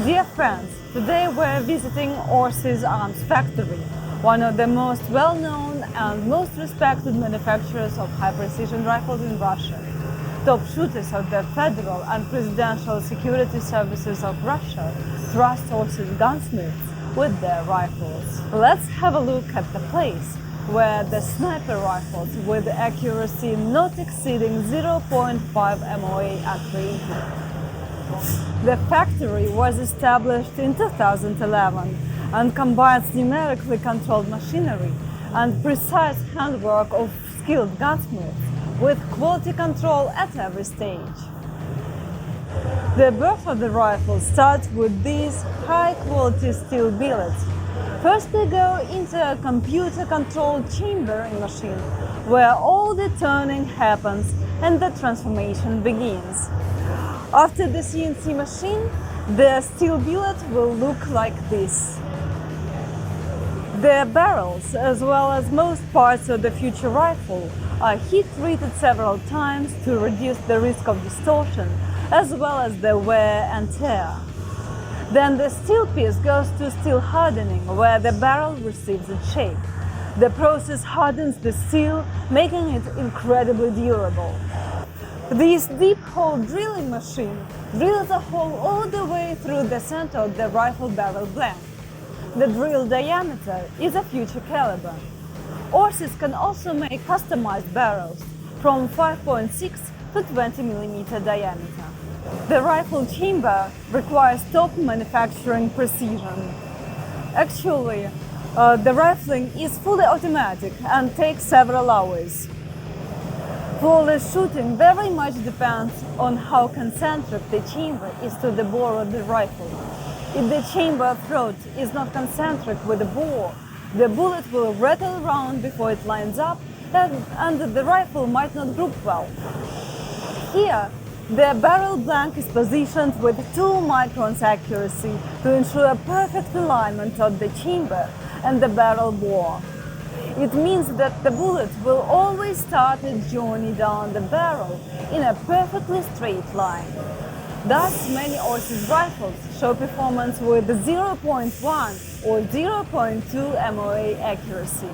Dear friends, today we're visiting Orsis Arms Factory, one of the most well-known and most respected manufacturers of high-precision rifles in Russia. Top shooters of the Federal and Presidential Security Services of Russia trust Orsis gunsmiths with their rifles. Let's have a look at the place where the sniper rifles with accuracy not exceeding 0.5 MOA are created. The factory was established in 2011 and combines numerically controlled machinery and precise handwork of skilled gunsmiths with quality control at every stage. The birth of the rifle starts with these high-quality steel billets. First they go into a computer-controlled chambering machine where all the turning happens and the transformation begins. After the CNC machine, the steel billet will look like this. The barrels, as well as most parts of the future rifle, are heat-treated several times to reduce the risk of distortion, as well as the wear and tear. Then the steel piece goes to steel hardening, where the barrel receives its shape. The process hardens the steel, making it incredibly durable. This deep hole drilling machine drills a hole all the way through the center of the rifle barrel blank. The drill diameter is a future caliber. Orsis can also make customized barrels from 5.6 to 20 mm diameter. The rifle chamber requires top manufacturing precision. Actually, the rifling is fully automatic and takes several hours. Flawless shooting very much depends on how concentric the chamber is to the bore of the rifle. If the chamber throat is not concentric with the bore, the bullet will rattle around before it lines up and the rifle might not group well. Here, the barrel blank is positioned with 2 microns accuracy to ensure perfect alignment of the chamber and the barrel bore. It means that the bullet will always start its journey down the barrel in a perfectly straight line. Thus, many Orsis rifles show performance with 0.1 or 0.2 MOA accuracy.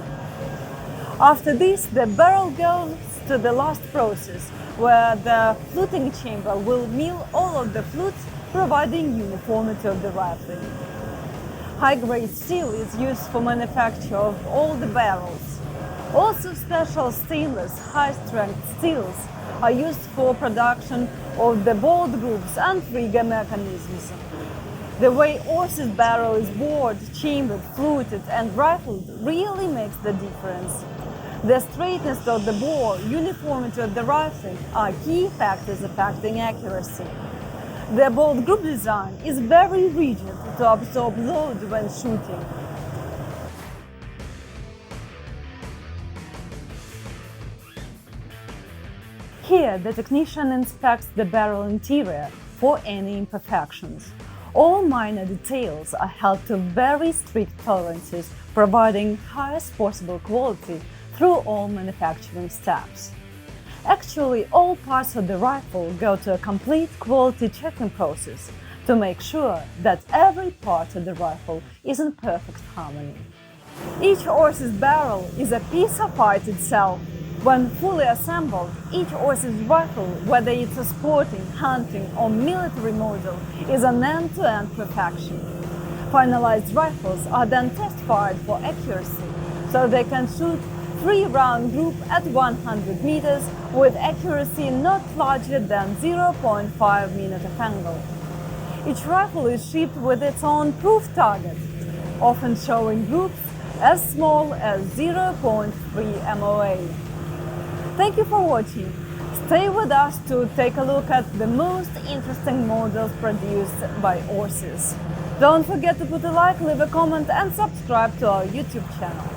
After this, the barrel goes to the last process, where the fluting chamber will mill all of the flutes, providing uniformity of the rifling. High-grade steel is used for manufacture of all the barrels. Also, special stainless high-strength steels are used for production of the bolt groups and trigger mechanisms. The way Orsis barrel is bored, chambered, fluted and rifled really makes the difference. The straightness of the bore, uniformity of the rifling are key factors affecting accuracy. The bolt group design is very rigid to absorb load when shooting. Here, the technician inspects the barrel interior for any imperfections. All minor details are held to very strict tolerances, providing highest possible quality through all manufacturing steps. Actually, all parts of the rifle go to a complete quality checking process to make sure that every part of the rifle is in perfect harmony. Each Orsis barrel is a piece of art itself. When fully assembled, each Orsis rifle, whether it's a sporting, hunting or military model, is an end-to-end perfection. Finalized rifles are then test-fired for accuracy, so they can shoot 3-round group at 100 meters with accuracy not larger than 0.5 minute of angle. Each rifle is shipped with its own proof target, often showing groups as small as 0.3 MOA. Thank you for watching. Stay with us to take a look at the most interesting models produced by Orsis. Don't forget to put a like, leave a comment and subscribe to our YouTube channel.